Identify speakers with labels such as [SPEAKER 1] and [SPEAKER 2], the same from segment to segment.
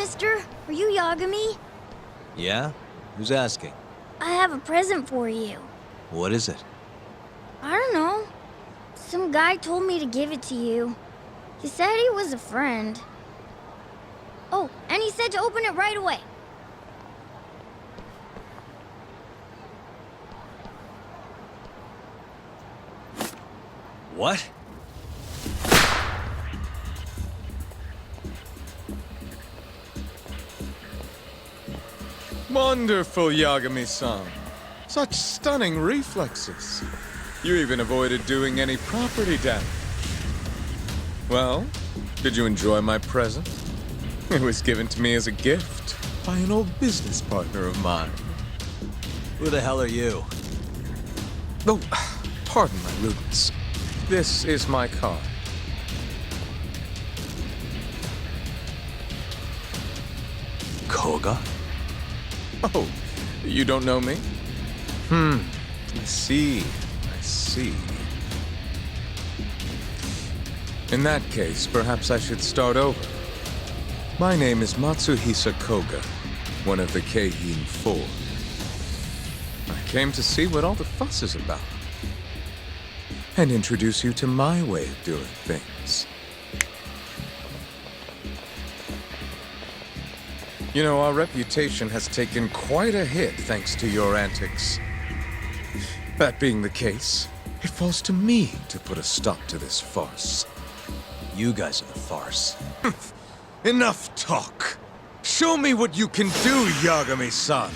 [SPEAKER 1] mister? Are you Yagami?
[SPEAKER 2] Yeah? Who's asking?
[SPEAKER 1] I have a present for you.
[SPEAKER 2] What is it?
[SPEAKER 1] I don't know. Some guy told me to give it to you. He said he was a friend. Oh, and he said to open it right away.
[SPEAKER 2] What?
[SPEAKER 3] Wonderful, Yagami-san. Such stunning reflexes. You even avoided doing any property damage. Well, did you enjoy my present? It was given to me as a gift by an old business partner of mine.
[SPEAKER 2] Who the hell are you?
[SPEAKER 3] Oh, pardon my rudeness. This is my card.
[SPEAKER 2] Koga?
[SPEAKER 3] Oh, you don't know me? I see. I see. In that case, perhaps I should start over. My name is Matsuhisa Koga, one of the Keihin Four. I came to see what all the fuss is about, and introduce you to my way of doing things. You know, our reputation has taken quite a hit thanks to your antics. That being the case, it falls to me to put a stop to this farce.
[SPEAKER 2] You guys are the farce.
[SPEAKER 3] Enough talk! Show me what you can do, Yagami-san!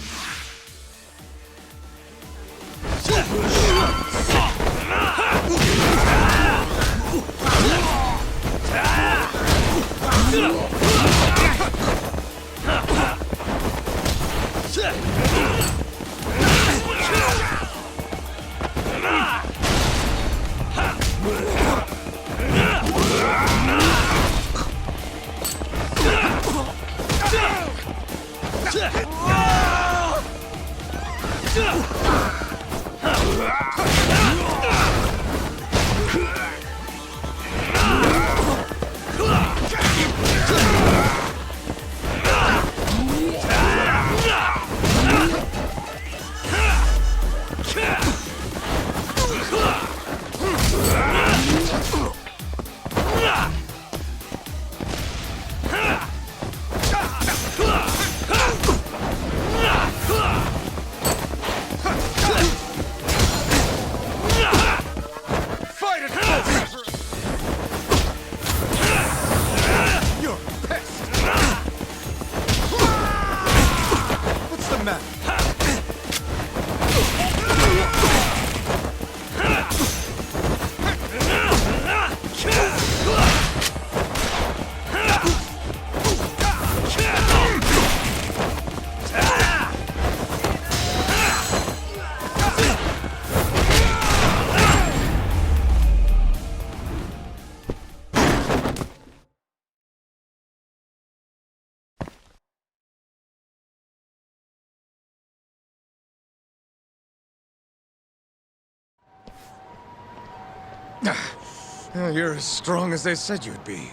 [SPEAKER 3] You're as strong as they said you'd be.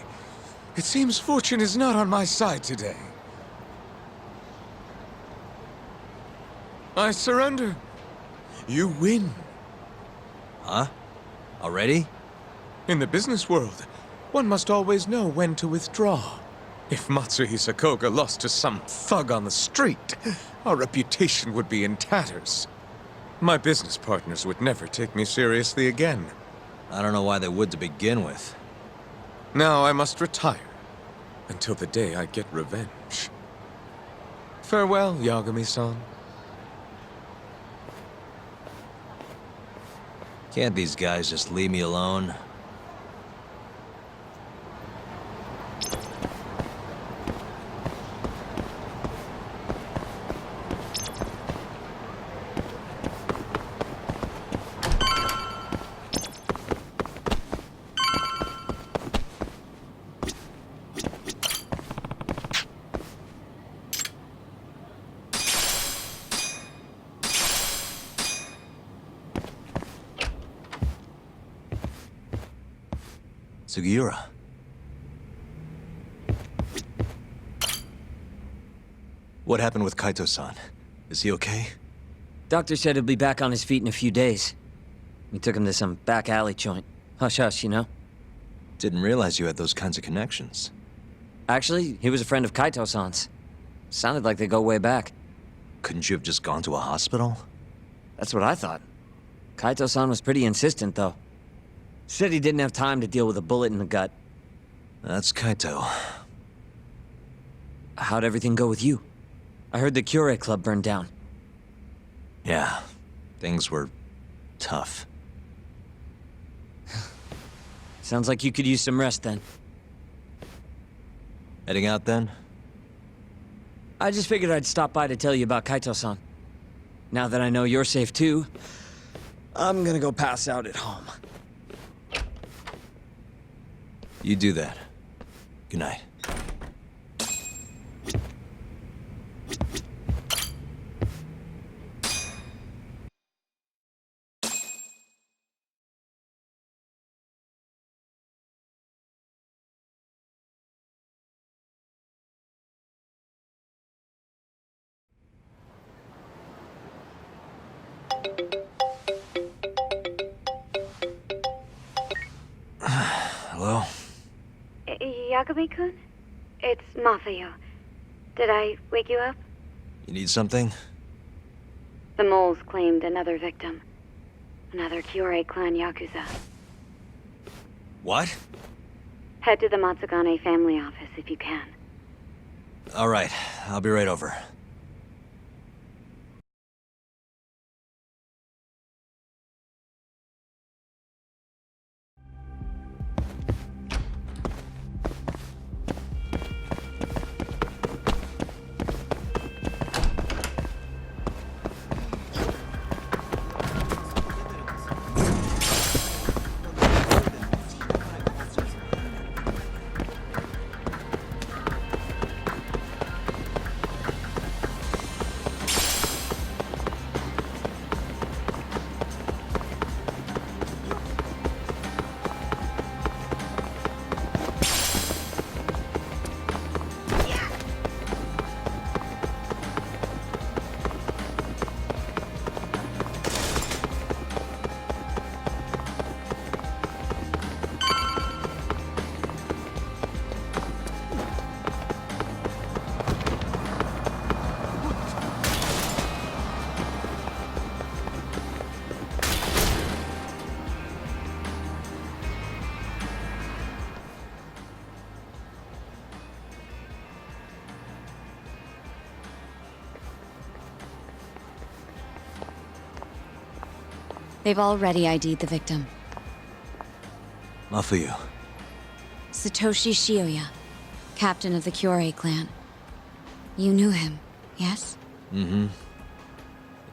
[SPEAKER 3] It seems fortune is not on my side today. I surrender. You win.
[SPEAKER 2] Huh? Already?
[SPEAKER 3] In the business world, one must always know when to withdraw. If Matsuhisa Koga lost to some thug on the street, our reputation would be in tatters. My business partners would never take me seriously again.
[SPEAKER 2] I don't know why they would to begin with.
[SPEAKER 3] Now I must retire, until the day I get revenge. Farewell, Yagami-san.
[SPEAKER 2] Can't these guys just leave me alone? Sugiura. What happened with Kaito-san? Is he okay?
[SPEAKER 4] Doctor said he'll be back on his feet in a few days. We took him to some back alley joint. Hush-hush, you know?
[SPEAKER 2] Didn't realize you had those kinds of connections.
[SPEAKER 4] Actually, he was a friend of Kaito-san's. Sounded like they go way back.
[SPEAKER 2] Couldn't you have just gone to a hospital?
[SPEAKER 4] That's what I thought. Kaito-san was pretty insistent, though. Said he didn't have time to deal with a bullet in the gut.
[SPEAKER 2] That's Kaito.
[SPEAKER 4] How'd everything go with you? I heard the Cure Club burned down.
[SPEAKER 2] Yeah, things were tough.
[SPEAKER 4] Sounds like you could use some rest then.
[SPEAKER 2] Heading out then?
[SPEAKER 4] I just figured I'd stop by to tell you about Kaito-san. Now that I know you're safe too, I'm gonna go pass out at home.
[SPEAKER 2] You do that. Good night. Hello?
[SPEAKER 5] Yagami-kun? It's Mafuyu. Did I wake you up?
[SPEAKER 2] You need something?
[SPEAKER 5] The moles claimed another victim. Another Kyorei clan Yakuza.
[SPEAKER 2] What?
[SPEAKER 5] Head to the Matsugane family office if you can.
[SPEAKER 2] All right, I'll be right over.
[SPEAKER 6] They've already ID'd the victim.
[SPEAKER 2] Mafuyu.
[SPEAKER 6] Satoshi Shioya, captain of the Kyorei clan. You knew him, yes?
[SPEAKER 2] Mm-hmm.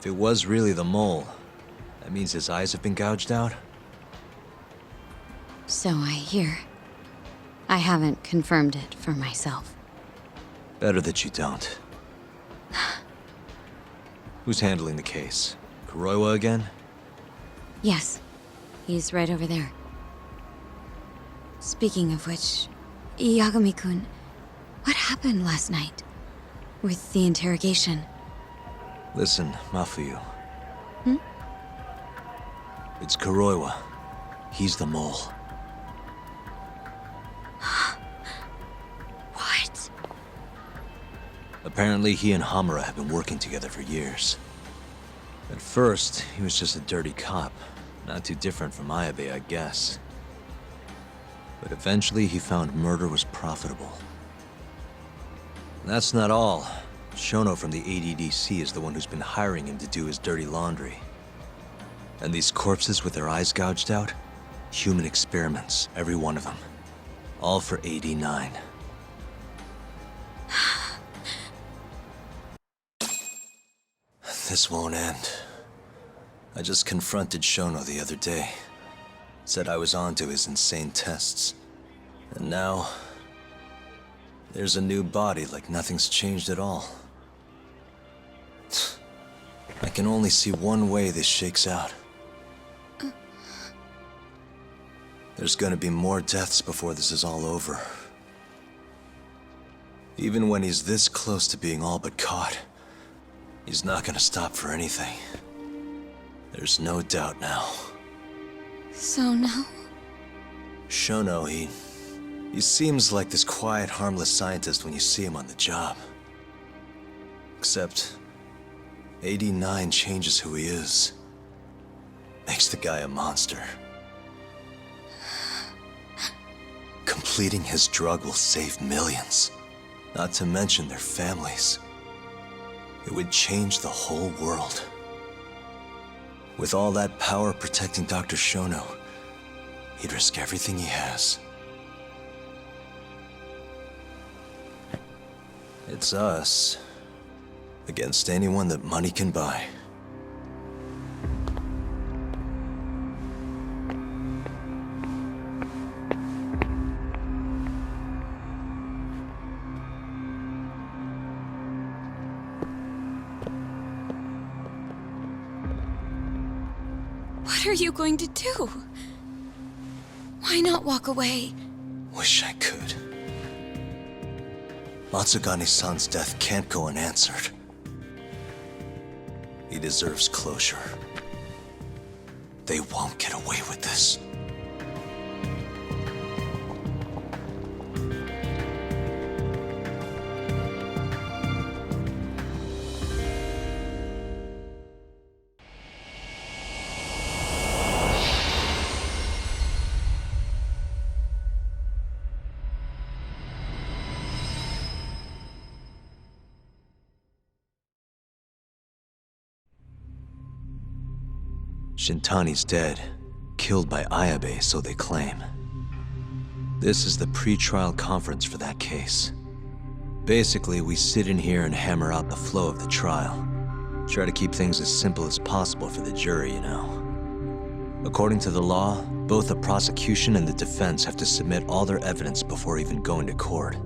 [SPEAKER 2] If it was really the mole, that means his eyes have been gouged out?
[SPEAKER 6] So I hear. I haven't confirmed it for myself.
[SPEAKER 2] Better that you don't. Who's handling the case? Kuroiwa again?
[SPEAKER 6] Yes, he's right over there. Speaking of which, Yagami-kun, what happened last night? With the interrogation?
[SPEAKER 2] Listen, Mafuyu.
[SPEAKER 6] Hmm?
[SPEAKER 2] It's Kuroiwa. He's the mole.
[SPEAKER 6] What?
[SPEAKER 2] Apparently he and Hamura have been working together for years. At first, he was just a dirty cop. Not too different from Ayabe, I guess. But eventually he found murder was profitable. That's not all. Shono from the ADDC is the one who's been hiring him to do his dirty laundry. And these corpses with their eyes gouged out? Human experiments, every one of them. All for 89. This won't end. I just confronted Shono the other day. Said I was onto his insane tests. And now... there's a new body like nothing's changed at all. I can only see one way this shakes out. There's gonna be more deaths before this is all over. Even when he's this close to being all but caught, he's not gonna stop for anything. There's no doubt now.
[SPEAKER 6] So now?
[SPEAKER 2] Shono, he seems like this quiet, harmless scientist when you see him on the job. Except, 89 changes who he is. Makes the guy a monster. Completing his drug will save millions, not to mention their families. It would change the whole world. With all that power protecting Dr. Shono, he'd risk everything he has. It's us against anyone that money can buy.
[SPEAKER 6] What are you going to do? Why not walk away?
[SPEAKER 2] Wish I could. Matsugane-san's death can't go unanswered. He deserves closure. They won't get away with this. Shintani's dead, killed by Ayabe, so they claim. This is the pre-trial conference for that case. Basically, we sit in here and hammer out the flow of the trial. Try to keep things as simple as possible for the jury, you know. According to the law, both the prosecution and the defense have to submit all their evidence before even going to court.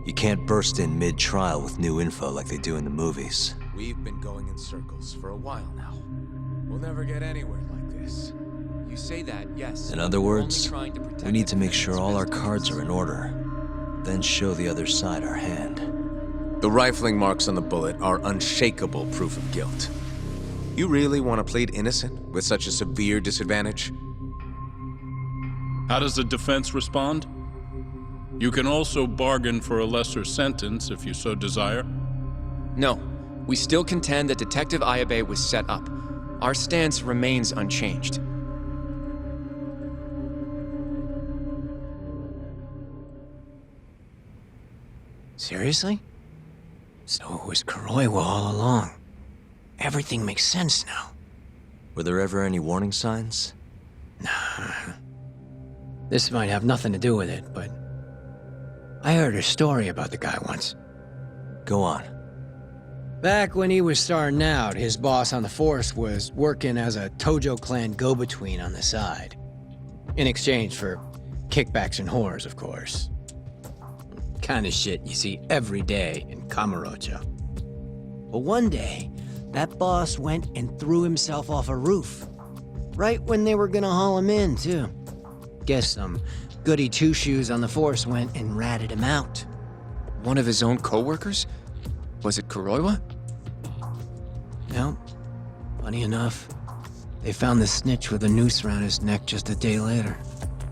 [SPEAKER 2] You can't burst in mid-trial with new info like they do in the movies.
[SPEAKER 3] We've been going in circles for a while now. We'll never get anywhere like this.
[SPEAKER 7] You say that, yes.
[SPEAKER 2] In other words, we need to make sure all our cards are in order, then show the other side our hand.
[SPEAKER 3] The rifling marks on the bullet are unshakable proof of guilt. You really want to plead innocent with such a severe disadvantage?
[SPEAKER 8] How does the defense respond? You can also bargain for a lesser sentence if you so desire.
[SPEAKER 7] No, we still contend that Detective Ayabe was set up. Our stance remains unchanged.
[SPEAKER 9] Seriously? So it was Kuroiwa all along. Everything makes sense now.
[SPEAKER 2] Were there ever any warning signs?
[SPEAKER 9] Nah. This might have nothing to do with it, but I heard a story about the guy once.
[SPEAKER 2] Go on.
[SPEAKER 9] Back when he was starting out, his boss on the force was working as a Tojo clan go-between on the side. In exchange for kickbacks and whores, of course. Kind of shit you see every day in Kamurocho. But one day, that boss went and threw himself off a roof. Right when they were gonna haul him in, too. Guess some goody two-shoes on the force went and ratted him out.
[SPEAKER 7] One of his own co-workers? Was it Kuroiwa?
[SPEAKER 9] No. Funny enough, they found the snitch with a noose around his neck just a day later.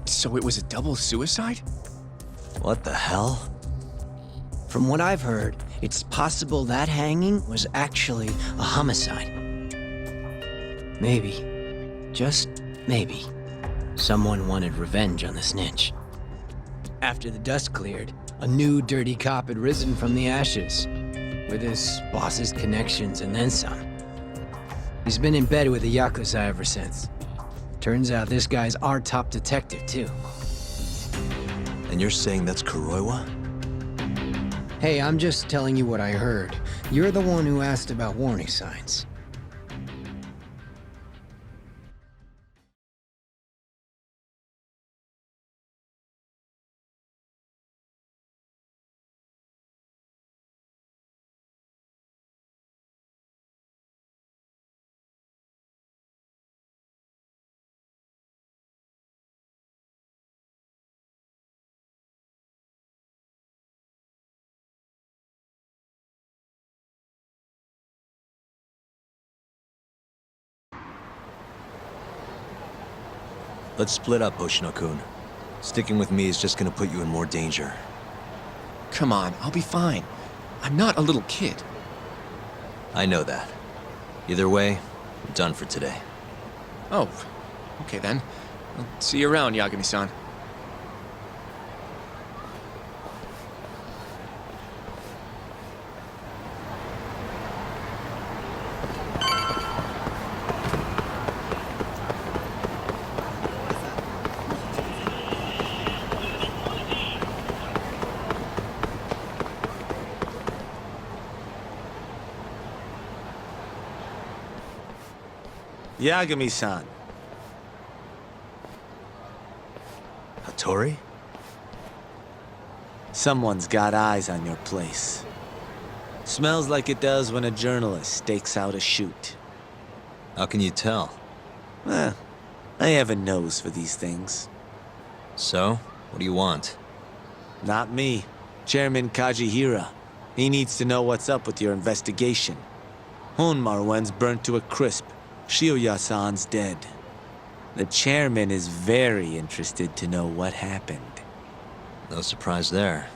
[SPEAKER 7] So it was a double suicide?
[SPEAKER 2] What the hell?
[SPEAKER 9] From what I've heard, it's possible that hanging was actually a homicide. Maybe, just maybe, someone wanted revenge on the snitch. After the dust cleared, a new dirty cop had risen from the ashes, with his boss's connections and then some. He's been in bed with the Yakuza ever since. Turns out this guy's our top detective, too.
[SPEAKER 2] And you're saying that's Kuroiwa?
[SPEAKER 9] Hey, I'm just telling you what I heard. You're the one who asked about warning signs.
[SPEAKER 2] Let's split up, Hoshino-kun. Sticking with me is just gonna put you in more danger.
[SPEAKER 7] Come on, I'll be fine. I'm not a little kid.
[SPEAKER 2] I know that. Either way, I'm done for today.
[SPEAKER 7] Oh, okay then. I'll see you around, Yagami-san.
[SPEAKER 10] Yagami-san.
[SPEAKER 2] Hattori?
[SPEAKER 10] Someone's got eyes on your place. Smells like it does when a journalist stakes out a shoot.
[SPEAKER 2] How can you tell?
[SPEAKER 10] Eh, I have a nose for these things.
[SPEAKER 2] So, what do you want?
[SPEAKER 10] Not me. Chairman Kajihira. He needs to know what's up with your investigation. Honmaruen's burnt to a crisp. Shioya-san's dead. The chairman is very interested to know what happened.
[SPEAKER 2] No surprise there.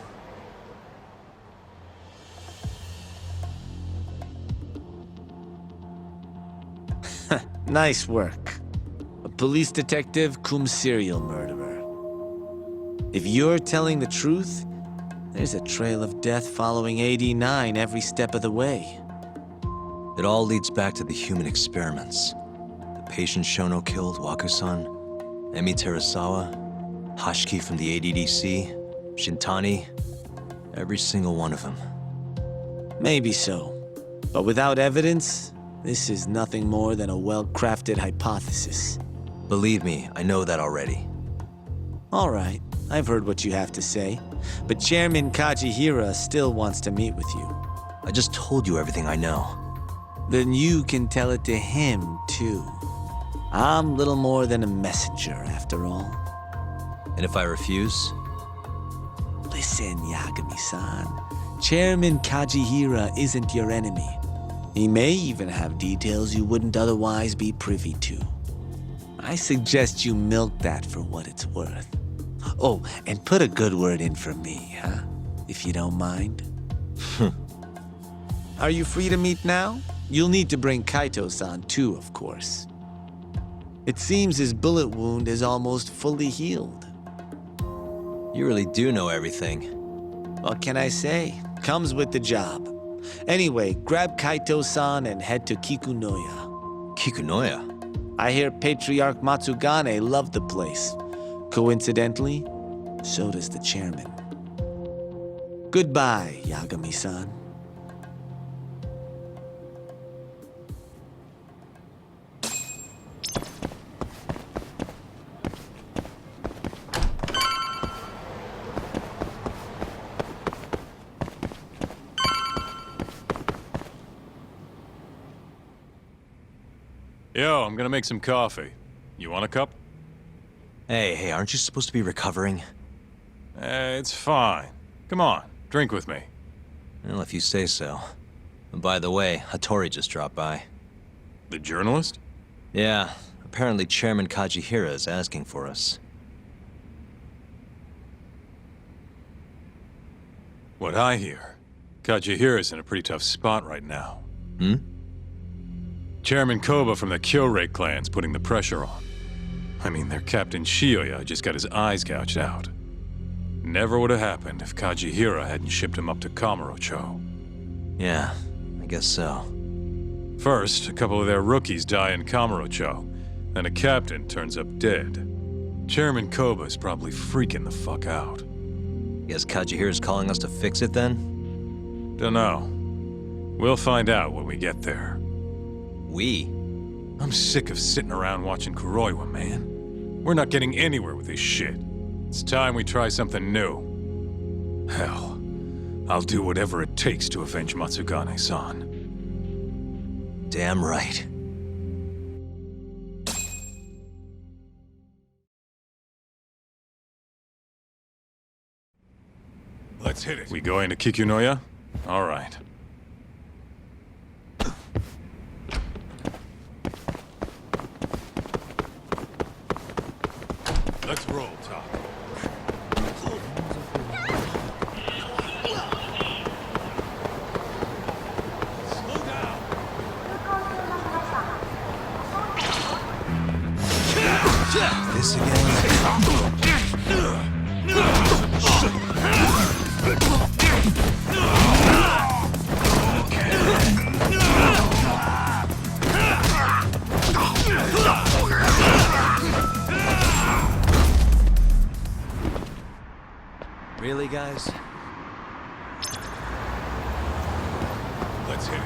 [SPEAKER 10] Nice work. A police detective cum serial murderer. If you're telling the truth, there's a trail of death following AD9 every step of the way.
[SPEAKER 2] It all leads back to the human experiments. The patient Shono killed, Wakusan, Emi Terasawa, Hashiki from the ADDC, Shintani, every single one of them.
[SPEAKER 10] Maybe so. But without evidence, this is nothing more than a well-crafted hypothesis.
[SPEAKER 2] Believe me, I know that already.
[SPEAKER 10] All right, I've heard what you have to say. But Chairman Kajihira still wants to meet with you.
[SPEAKER 2] I just told you everything I know.
[SPEAKER 10] Then you can tell it to him, too. I'm little more than a messenger, after all.
[SPEAKER 2] And if I refuse?
[SPEAKER 10] Listen, Yagami-san. Chairman Kajihira isn't your enemy. He may even have details you wouldn't otherwise be privy to. I suggest you milk that for what it's worth. Oh, and put a good word in for me, huh? If you don't mind. Are you free to meet now? You'll need to bring Kaito-san too, of course. It seems his bullet wound is almost fully healed.
[SPEAKER 2] You really do know everything.
[SPEAKER 10] What can I say? Comes with the job. Anyway, grab Kaito-san and head to Kikunoya.
[SPEAKER 2] Kikunoya?
[SPEAKER 10] I hear Patriarch Matsugane loved the place. Coincidentally, so does the chairman. Goodbye, Yagami-san.
[SPEAKER 11] Yo, I'm gonna make some coffee. You want a cup?
[SPEAKER 2] Hey, aren't you supposed to be recovering?
[SPEAKER 11] It's fine. Come on, drink with me.
[SPEAKER 2] Well, if you say so. And by the way, Hattori just dropped by.
[SPEAKER 11] The journalist?
[SPEAKER 2] Yeah, apparently Chairman Kajihira is asking for us.
[SPEAKER 11] What I hear, Kajihira's in a pretty tough spot right now.
[SPEAKER 2] Hmm?
[SPEAKER 11] Chairman Koba from the Kyorei clan's putting the pressure on. I mean, their Captain Shioya just got his eyes gouged out. Never would have happened if Kajihira hadn't shipped him up to Kamurocho.
[SPEAKER 2] Yeah, I guess so.
[SPEAKER 11] First, a couple of their rookies die in Kamurocho, then a captain turns up dead. Chairman Koba's probably freaking the fuck out.
[SPEAKER 2] Guess Kajihira's calling us to fix it then?
[SPEAKER 11] Dunno. We'll find out when we get there.
[SPEAKER 2] We?
[SPEAKER 11] I'm sick of sitting around watching Kuroiwa, man. We're not getting anywhere with this shit. It's time we try something new. Hell, I'll do whatever it takes to avenge Matsugane-san.
[SPEAKER 2] Damn right.
[SPEAKER 11] Let's hit it. We going to Kikunoya? All right. Let's roll, Top. Slow down.
[SPEAKER 2] This again? Really, guys?
[SPEAKER 11] Let's hit it.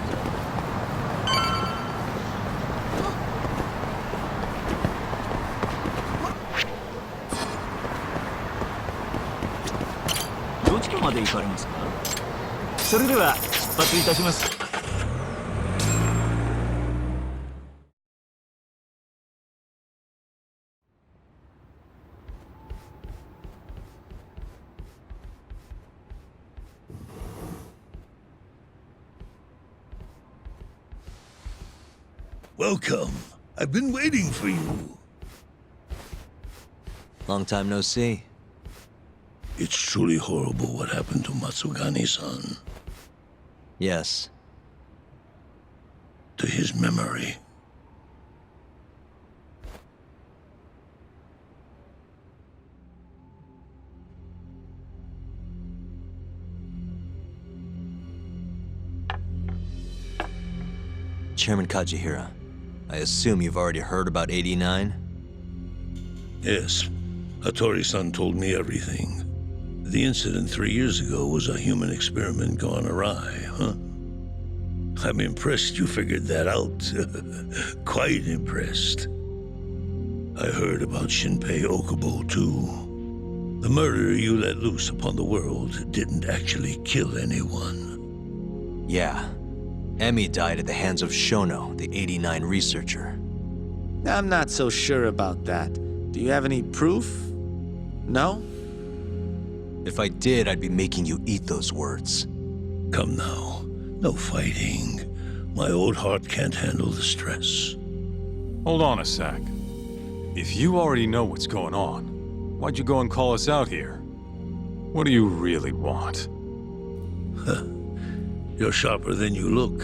[SPEAKER 12] Welcome. I've been waiting for you.
[SPEAKER 2] Long time no see.
[SPEAKER 12] It's truly horrible what happened to Matsugane-san.
[SPEAKER 2] Yes.
[SPEAKER 12] To his memory.
[SPEAKER 2] Chairman Kajihira, I assume you've already heard about 89?
[SPEAKER 12] Yes. Hattori-san told me everything. The incident 3 years ago was a human experiment gone awry, huh? I'm impressed you figured that out. Quite impressed. I heard about Shinpei Okubo, too. The murder you let loose upon the world didn't actually kill anyone.
[SPEAKER 2] Yeah. Emmy died at the hands of Shono, the 89 researcher.
[SPEAKER 10] I'm not so sure about that. Do you have any proof? No?
[SPEAKER 2] If I did, I'd be making you eat those words.
[SPEAKER 12] Come now. No fighting. My old heart can't handle the stress.
[SPEAKER 11] Hold on a sec. If you already know what's going on, why'd you go and call us out here? What do you really want?
[SPEAKER 12] You're sharper than you look.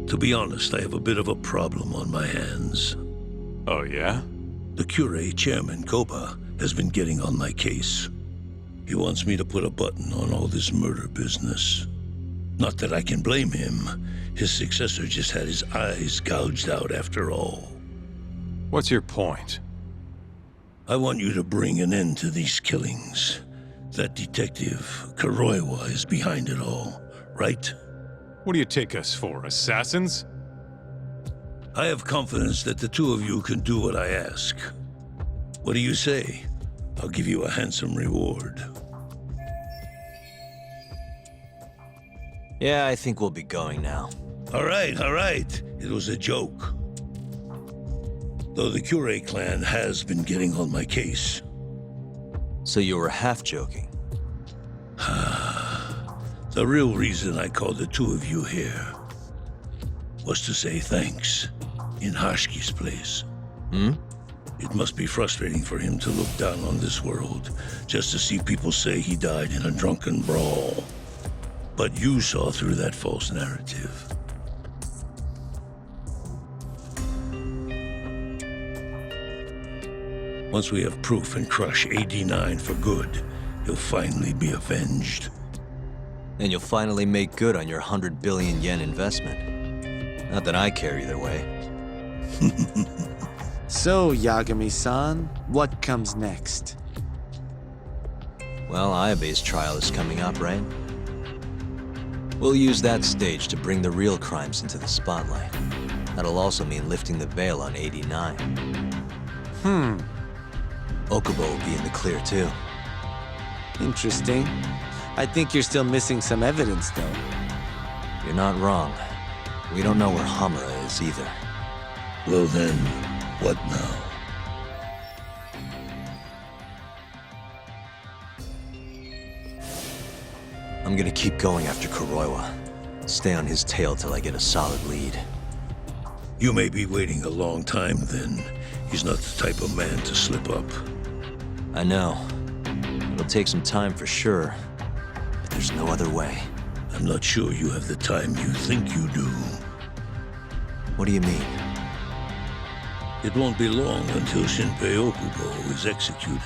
[SPEAKER 12] To be honest, I have a bit of a problem on my hands.
[SPEAKER 11] Oh, yeah?
[SPEAKER 12] The Cure chairman, Koba, has been getting on my case. He wants me to put a button on all this murder business. Not that I can blame him. His successor just had his eyes gouged out after all.
[SPEAKER 11] What's your point?
[SPEAKER 12] I want you to bring an end to these killings. That detective, Kuroiwa, is behind it all, right?
[SPEAKER 11] What do you take us for, assassins?
[SPEAKER 12] I have confidence that the two of you can do what I ask. What do you say? I'll give you a handsome reward.
[SPEAKER 2] Yeah, I think we'll be going now.
[SPEAKER 12] All right. It was a joke. Though the Cure clan has been getting on my case.
[SPEAKER 2] So you were half joking?
[SPEAKER 12] The real reason I called the two of you here was to say thanks in Hashki's place. It must be frustrating for him to look down on this world just to see people say he died in a drunken brawl. But you saw through that false narrative. Once we have proof and crush AD9 for good, he'll finally be avenged.
[SPEAKER 2] And you'll finally make good on your 100 billion yen investment. Not that I care either way.
[SPEAKER 10] So, Yagami-san, what comes next?
[SPEAKER 2] Well, Ayabe's trial is coming up, right? We'll use that stage to bring the real crimes into the spotlight. That'll also mean lifting the veil on 89. Okubo will be in the clear, too.
[SPEAKER 10] Interesting. I think you're still missing some evidence, though.
[SPEAKER 2] You're not wrong. We don't know where Hamura is, either.
[SPEAKER 12] Well then, what now?
[SPEAKER 2] I'm gonna keep going after Kuroiwa. Stay on his tail till I get a solid lead.
[SPEAKER 12] You may be waiting a long time then. He's not the type of man to slip up.
[SPEAKER 2] I know. It'll take some time for sure, but there's no other way.
[SPEAKER 12] I'm not sure you have the time you think you do.
[SPEAKER 2] What do you mean?
[SPEAKER 12] It won't be long until Shinpei Okubo is executed.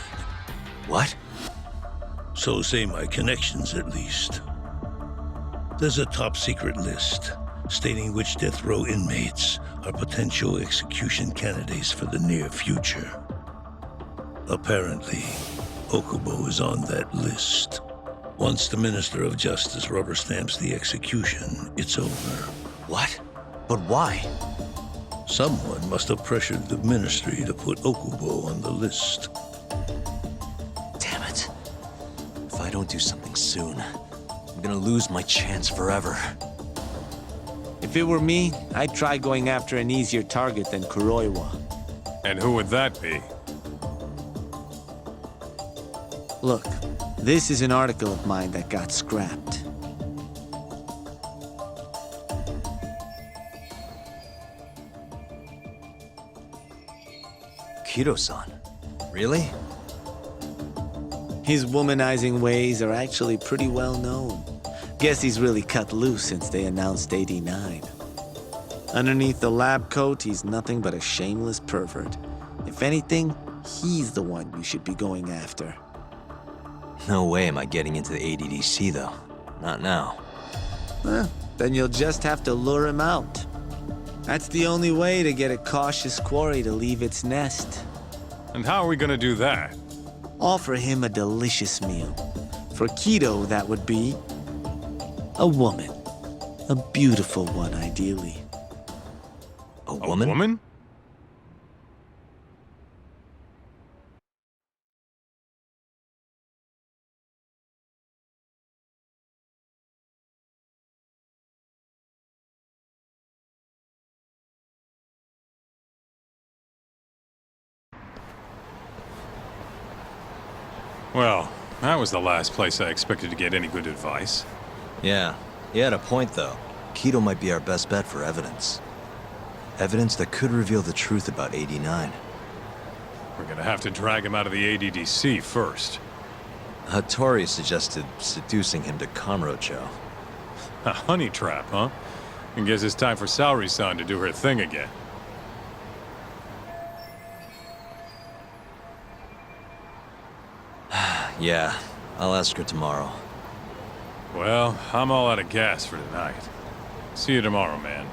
[SPEAKER 2] What?
[SPEAKER 12] So say my connections, at least. There's a top-secret list stating which death row inmates are potential execution candidates for the near future. Apparently, Okubo is on that list. Once the Minister of Justice rubber stamps the execution, it's over.
[SPEAKER 2] What? But why?
[SPEAKER 12] Someone must have pressured the Ministry to put Okubo on the list.
[SPEAKER 2] Damn it. If I don't do something soon, I'm gonna lose my chance forever.
[SPEAKER 10] If it were me, I'd try going after an easier target than Kuroiwa.
[SPEAKER 11] And who would that be?
[SPEAKER 10] Look, this is an article of mine that got scrapped.
[SPEAKER 2] Kido-san? Really?
[SPEAKER 10] His womanizing ways are actually pretty well known. Guess he's really cut loose since they announced 89. Underneath the lab coat, he's nothing but a shameless pervert. If anything, he's the one you should be going after.
[SPEAKER 2] No way am I getting into the ADDC, though. Not now.
[SPEAKER 10] Then you'll just have to lure him out. That's the only way to get a cautious quarry to leave its nest.
[SPEAKER 11] And how are we gonna do that?
[SPEAKER 10] Offer him a delicious meal. For Kido, that would be a woman. A beautiful one, ideally.
[SPEAKER 2] A woman?
[SPEAKER 11] A woman? Well, that was the last place I expected to get any good advice.
[SPEAKER 2] Yeah, he had a point, though. Kido might be our best bet for evidence. Evidence that could reveal the truth about 89.
[SPEAKER 11] We're gonna have to drag him out of the ADDC first.
[SPEAKER 2] Hattori suggested seducing him to Kamurocho.
[SPEAKER 11] A honey trap, huh? I guess it's time for Saori-san to do her thing again.
[SPEAKER 2] Yeah, I'll ask her tomorrow.
[SPEAKER 11] Well, I'm all out of gas for tonight. See you tomorrow, man.